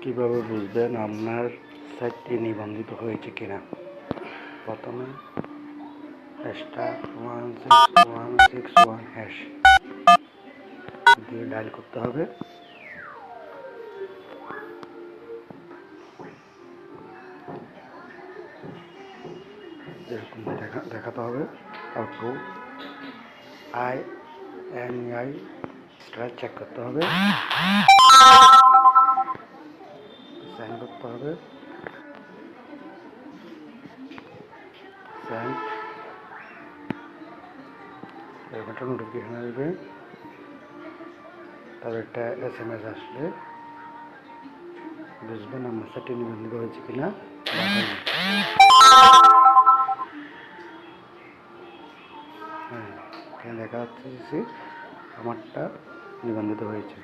কিভাবে বুঝবেন আপনার সাইটটি নিবন্ধিত হয়েছে কিনা? প্রথমে *16161# দিয়ে ডায়াল করতে হবে। এরকম দেখাতে হবে। আউটপু INI স্টার চেক করতে হবে, সাইন করতে হবে, সেন্ড। এরকম একটা নোটিফিকেশন আসবে, তারপর একটা SMS আসলে বুঝবেন আমার সাইটটি নিবন্ধিত হয়েছে কিনা। হ্যাঁ, এখানে দেখা যাচ্ছে যে আমারটা নিবন্ধিত হয়েছে।